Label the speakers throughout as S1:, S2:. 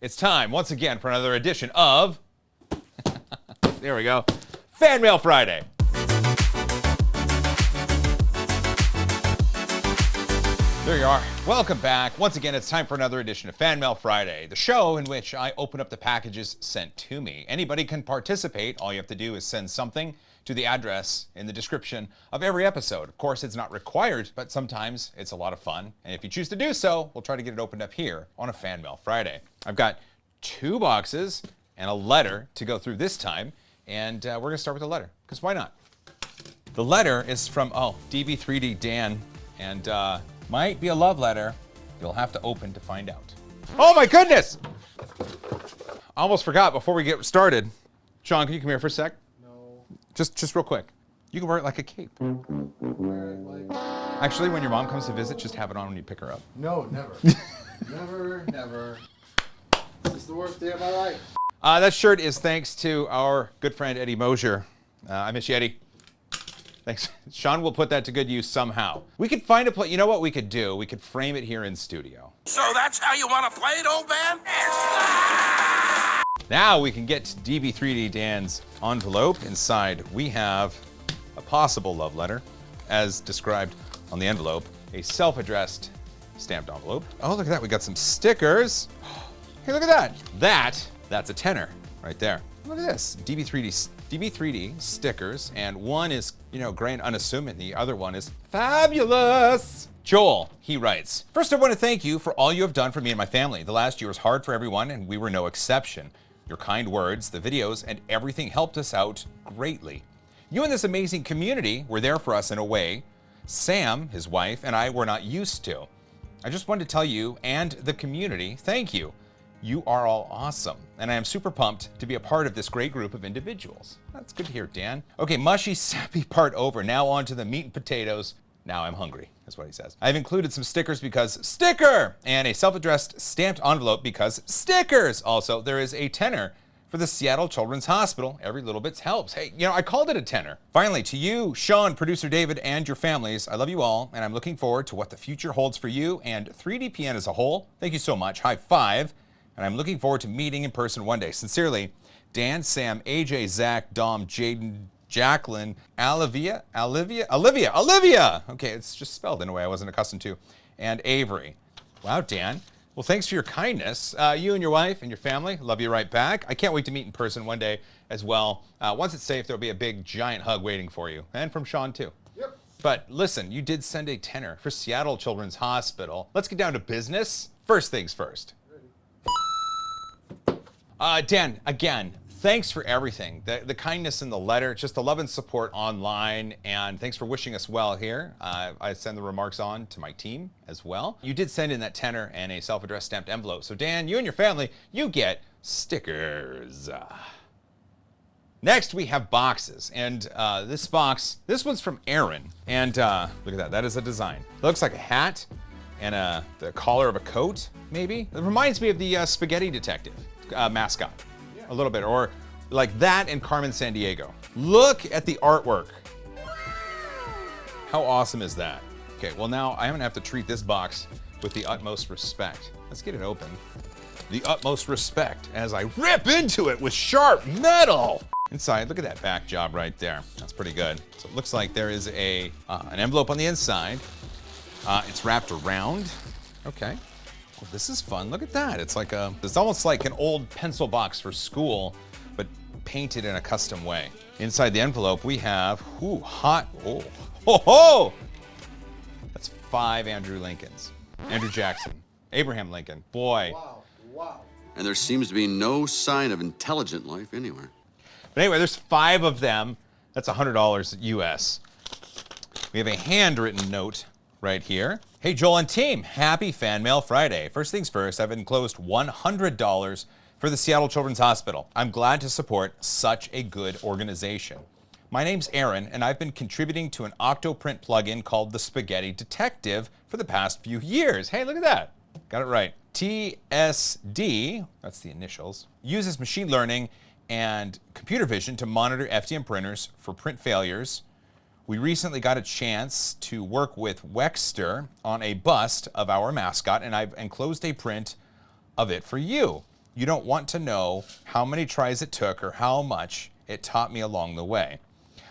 S1: It's time once again for another edition of, there we go, Fan Mail Friday. There you are. Welcome back. Once again, it's time for another edition of Fan Mail Friday, the show in which I open up the packages sent to me. Anybody can participate. All you have to do is send something to the address in the description of every episode. Of course, it's not required, but sometimes it's a lot of fun. And if you choose to do so, we'll try to get it opened up here on a Fan Mail Friday. I've got 2 boxes and a letter to go through this time. And we're going to start with the letter, because why not? The letter is from, DB3D Dan, and might be a love letter. You'll have to open to find out. Oh my goodness! I almost forgot before we get started. Sean, can you come here for a sec?
S2: No.
S1: Just real quick. You can wear it like a cape.
S2: Wear it like...
S1: Actually, when your mom comes to visit, just have it on when you pick her up.
S2: No, never. Never. This is the worst day of my life.
S1: That shirt is thanks to our good friend Eddie Mosier. I miss you, Eddie. Thanks. Sean will put that to good use somehow. We could find a place. You know what we could do? We could frame it here in studio.
S3: So that's how you want to play it, old man?
S1: Now we can get to DB3D Dan's envelope. Inside, we have a possible love letter, as described on the envelope, a self-addressed stamped envelope. Oh, look at that. We got some stickers. Hey, look at that. That's a tenner right there. Look at this. DB3D stickers, and one is, gray and unassuming. The other one is fabulous. Joel, he writes, first I want to thank you for all you have done for me and my family. The last year was hard for everyone, and we were no exception. Your kind words, the videos, and everything helped us out greatly. You and this amazing community were there for us in a way Sam, his wife, and I were not used to. I just wanted to tell you and the community, thank you. You are all awesome, and I am super pumped to be a part of this great group of individuals. That's good to hear, Dan. Okay, mushy, sappy part over. Now on to the meat and potatoes. Now I'm hungry, is what he says. I've included some stickers because sticker, and a self-addressed stamped envelope because stickers. Also, there is a tenner for the Seattle Children's Hospital. Every little bit helps. Hey, I called it a tenner. Finally, to you, Sean, producer David, and your families, I love you all, and I'm looking forward to what the future holds for you and 3DPN as a whole. Thank you so much. High five. And I'm looking forward to meeting in person one day. Sincerely, Dan, Sam, AJ, Zach, Dom, Jaden, Jacqueline, Olivia. Okay, it's just spelled in a way I wasn't accustomed to. And Avery. Wow, Dan. Well, thanks for your kindness. You and your wife and your family, love you right back. I can't wait to meet in person one day as well. Once it's safe, there'll be a big, giant hug waiting for you. And from Sean, too.
S2: Yep.
S1: But listen, you did send a tenner for Seattle Children's Hospital. Let's get down to business. First things first. Dan, again, thanks for everything. The kindness in the letter, just the love and support online, and thanks for wishing us well here. I send the remarks on to my team as well. You did send in that tenner and a self-addressed stamped envelope. So Dan, you and your family, you get stickers. Next, we have boxes. And this one's from Aaron. And look at that, that is a design. It looks like a hat and the collar of a coat, maybe. It reminds me of the Spaghetti Detective mascot, a little bit, or like that in Carmen Sandiego. Look at the artwork. How awesome is that? Okay, well now I'm gonna have to treat this box with the utmost respect. Let's get it open. The utmost respect as I rip into it with sharp metal. Inside, look at that back job right there. That's pretty good. So it looks like there is an envelope on the inside. It's wrapped around. Okay. Well, this is fun. Look at that. It's almost like an old pencil box for school, but painted in a custom way. Inside the envelope, we have, that's 5 Andrew Lincolns. Andrew Jackson, Abraham Lincoln. Boy.
S2: Wow.
S4: And there seems to be no sign of intelligent life anywhere.
S1: But anyway, there's 5 of them. That's $100 US. We have a handwritten note right here. Hey, Joel and team, happy Fan Mail Friday. First things first, I've enclosed $100 for the Seattle Children's Hospital. I'm glad to support such a good organization. My name's Aaron, and I've been contributing to an Octoprint plugin called the Spaghetti Detective for the past few years. Hey, look at that. Got it right. TSD, that's the initials, uses machine learning and computer vision to monitor FDM printers for print failures. We recently got a chance to work with Wexter on a bust of our mascot, and I've enclosed a print of it for you. You don't want to know how many tries it took or how much it taught me along the way.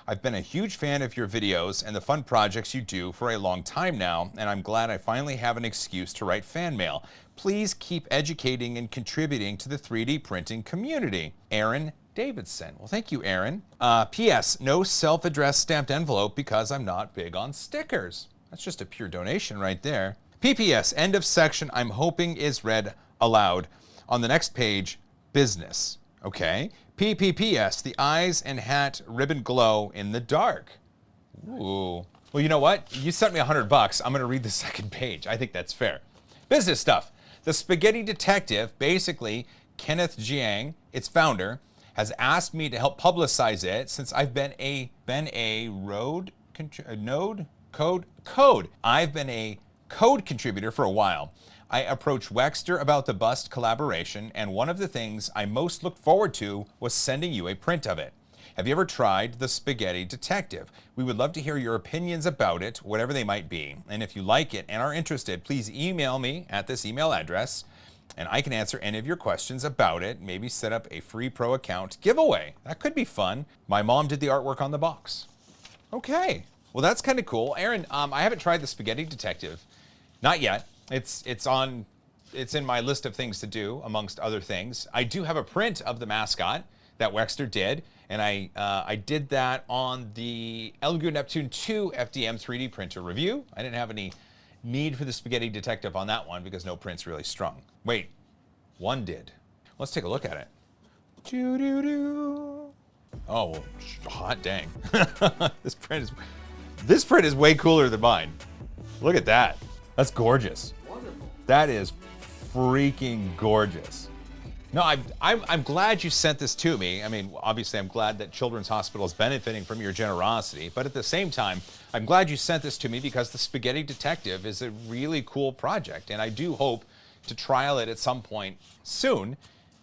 S1: I've been a huge fan of your videos and the fun projects you do for a long time now, and I'm glad I finally have an excuse to write fan mail. Please keep educating and contributing to the 3D printing community. Aaron Davidson. Well, thank you, Aaron. P.S. No self-addressed stamped envelope because I'm not big on stickers. That's just a pure donation right there. P.P.S. End of section I'm hoping is read aloud. On the next page, business. Okay. P.P.P.S. The eyes and hat ribbon glow in the dark. Ooh. Well, you know what? You sent me $100. I'm going to read the second page. I think that's fair. Business stuff. The Spaghetti Detective, basically Kenneth Jiang, its founder, has asked me to help publicize it since I've been a code contributor for a while. I approached Wexter about the bust collaboration, and one of the things I most looked forward to was sending you a print of it. Have you ever tried the Spaghetti Detective? We would love to hear your opinions about it, whatever they might be. And if you like it and are interested, please email me at this email address, and I can answer any of your questions about it, maybe set up a free pro account giveaway. That could be fun. My mom did the artwork on the box. Okay, well that's kind of cool. Aaron, I haven't tried the Spaghetti Detective. Not yet. It's in my list of things to do, amongst other things. I do have a print of the mascot that Wexter did, and I did that on the Elegoo Neptune 2 FDM 3D printer review. I didn't have any need for the Spaghetti Detective on that one because no print's really strong. Wait, one did. Let's take a look at it. Doo-doo-doo. Oh, well, hot dang. This print is way cooler than mine. Look at that. That's gorgeous.
S2: Wonderful.
S1: That is freaking gorgeous. No, I'm glad you sent this to me. I mean, obviously I'm glad that Children's Hospital is benefiting from your generosity, but at the same time, I'm glad you sent this to me because the Spaghetti Detective is a really cool project, and I do hope to trial it at some point soon.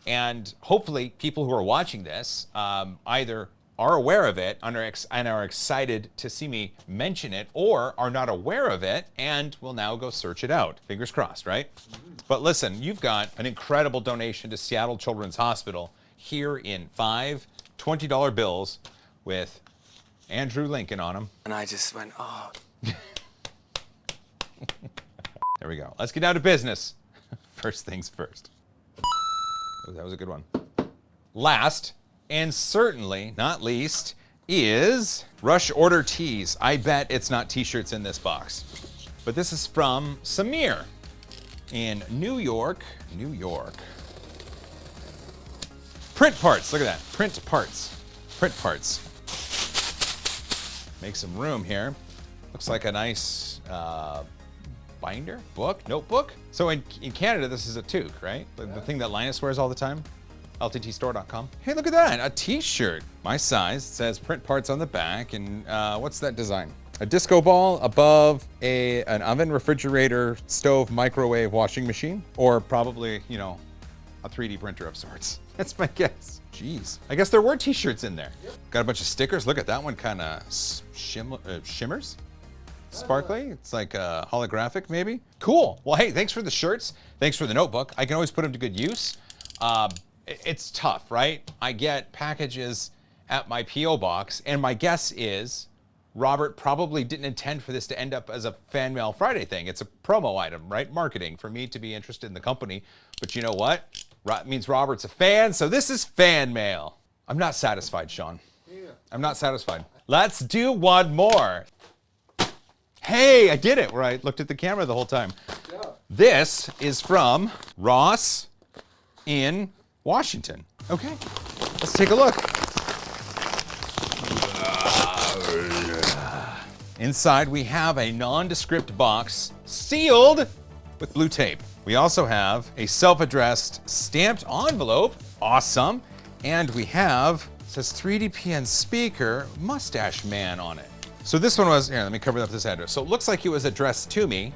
S1: And hopefully people who are watching this either are aware of it and are excited to see me mention it, or are not aware of it and will now go search it out. Fingers crossed, right? But listen, you've got an incredible donation to Seattle Children's Hospital here in 5 $20 bills with Andrew Lincoln on them.
S5: And I just went, oh.
S1: There we go. Let's get down to business. First things first. Oh, that was a good one. Last, and certainly not least, is Rush Order Tees. I bet it's not t-shirts in this box. But this is from Samir in New York. Print parts, look at that. Print parts. Make some room here. Looks like a nice binder, notebook. So in Canada, this is a toque, right? The thing that Linus wears all the time. LTTstore.com. Hey, look at that, a t-shirt. My size. It says print parts on the back, and what's that design? A disco ball above an oven, refrigerator, stove, microwave, washing machine, or probably, you know, a 3D printer of sorts. That's my guess. Jeez. I guess there were t-shirts in there. Yep. Got a bunch of stickers. Look at that one, kind of shimmers. Sparkly. It's like holographic, maybe. Cool. Well, hey, thanks for the shirts. Thanks for the notebook. I can always put them to good use. It's tough, right? I get packages at my P.O. box, and my guess is Robert probably didn't intend for this to end up as a Fan Mail Friday thing. It's a promo item, right? Marketing for me to be interested in the company. But you know what? It means Robert's a fan, so this is fan mail. I'm not satisfied, Sean.
S2: Yeah.
S1: I'm not satisfied. Let's do one more. Hey, I did it where I looked at the camera the whole time.
S2: Yeah.
S1: This is from Ross in Washington. Okay, let's take a look. Inside, we have a nondescript box sealed with blue tape. We also have a self-addressed stamped envelope. Awesome. And we have, it says 3DPN speaker, Mustache Man on it. So this one was, here, let me cover up this address. So it looks like it was addressed to me,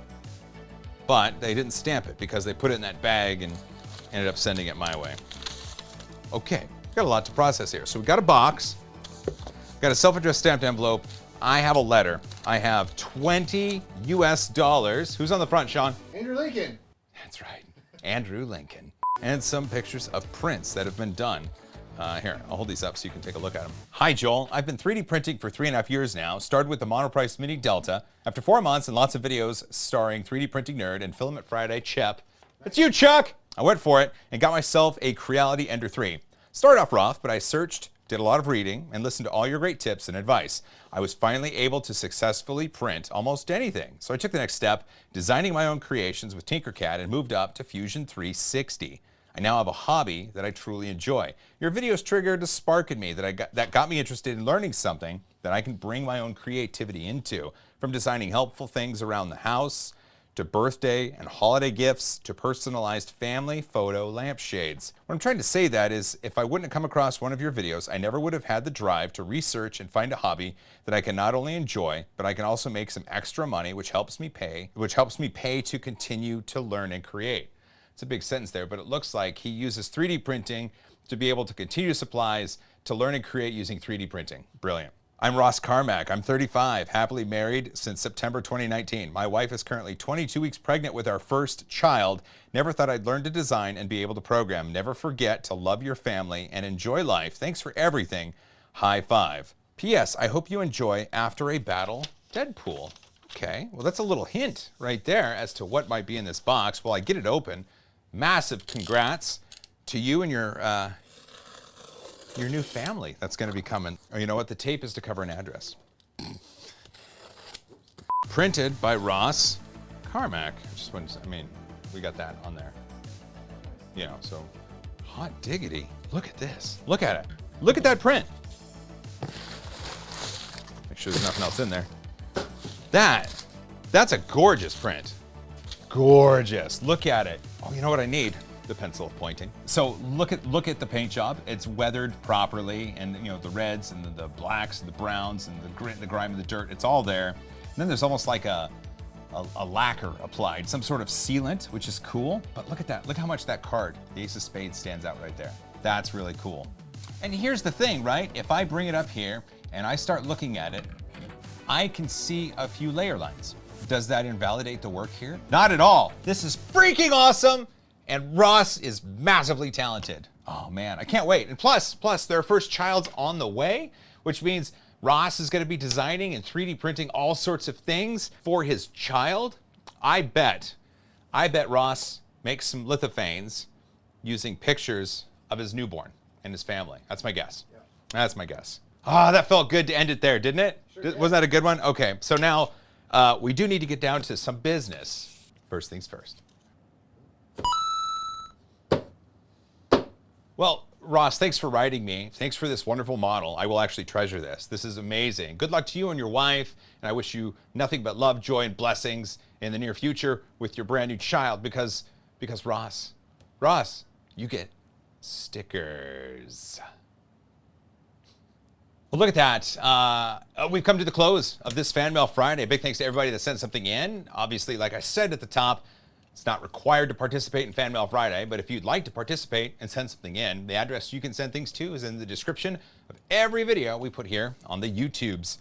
S1: but they didn't stamp it because they put it in that bag and ended up sending it my way. Okay, got a lot to process here. So we got a box, got a self-addressed stamped envelope. I have a letter. I have $20 US. Who's on the front, Sean?
S2: Andrew Lincoln.
S1: That's right, Andrew Lincoln. and some pictures of prints that have been done. Here, I'll hold these up so you can take a look at them. Hi, Joel. I've been 3D printing for 3.5 years now. Started with the Monoprice Mini Delta. After 4 months and lots of videos starring 3D Printing Nerd and Filament Friday Chep. That's you, Chuck! I went for it and got myself a Creality Ender 3. Started off rough, but I searched, did a lot of reading, and listened to all your great tips and advice. I was finally able to successfully print almost anything. So I took the next step, designing my own creations with Tinkercad, and moved up to Fusion 360. I now have a hobby that I truly enjoy. Your videos triggered a spark in me that got me interested in learning something that I can bring my own creativity into, from designing helpful things around the house, to birthday and holiday gifts, to personalized family photo lampshades. What I'm trying to say that is, if I wouldn't have come across one of your videos, I never would have had the drive to research and find a hobby that I can not only enjoy, but I can also make some extra money, which helps me pay to continue to learn and create. It's a big sentence there, but it looks like he uses 3D printing to be able to continue supplies to learn and create using 3D printing. Brilliant. I'm Ross Carmack. I'm 35, happily married since September 2019. My wife is currently 22 weeks pregnant with our first child. Never thought I'd learn to design and be able to program. Never forget to love your family and enjoy life. Thanks for everything. High five. P.S. I hope you enjoy After a Battle Deadpool. Okay, well, that's a little hint right there as to what might be in this box. Well, I get it open. Massive congrats to you and your new family that's going to be coming. Oh, you know what? The tape is to cover an address. Printed by Ross Carmack. We got that on there. You know, so hot diggity. Look at this. Look at it. Look at that print. Make sure there's nothing else in there. That's a gorgeous print. Gorgeous. Look at it. Oh, you know what I need? The pencil pointing. So look at the paint job. It's weathered properly, and you know, the reds and the blacks and the browns and the grit and the grime and the dirt, it's all there. And then there's almost like a lacquer applied, some sort of sealant, which is cool. But look at that. Look how much that card, the Ace of Spades, stands out right there. That's really cool. And here's the thing, right? If I bring it up here and I start looking at it, I can see a few layer lines. Does that invalidate the work here? Not at all. This is freaking awesome, and Ross is massively talented. Oh man, I can't wait. And plus, their first child's on the way, which means Ross is gonna be designing and 3D printing all sorts of things for his child. I bet Ross makes some lithophanes using pictures of his newborn and his family. That's my guess. Yeah. That's my guess. Ah, that felt good to end it there, didn't it? Sure did. Wasn't that a good one? Okay, so now, we do need to get down to some business. First things first. Well, Ross, thanks for writing me. Thanks for this wonderful model. I will actually treasure this. This is amazing. Good luck to you and your wife, and I wish you nothing but love, joy, and blessings in the near future with your brand new child, because Ross, you get stickers. Well, look at that. We've come to the close of this Fan Mail Friday. Big thanks to everybody that sent something in. Obviously, like I said at the top, it's not required to participate in Fan Mail Friday, but if you'd like to participate and send something in, the address you can send things to is in the description of every video we put here on the YouTubes.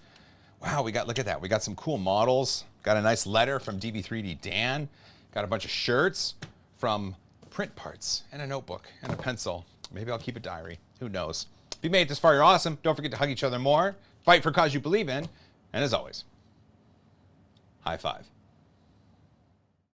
S1: Wow, look at that. We got some cool models. Got a nice letter from DB3D Dan. Got a bunch of shirts from Print Parts and a notebook and a pencil. Maybe I'll keep a diary. Who knows? If you made it this far, you're awesome. Don't forget to hug each other more. Fight for a cause you believe in. And as always, high five.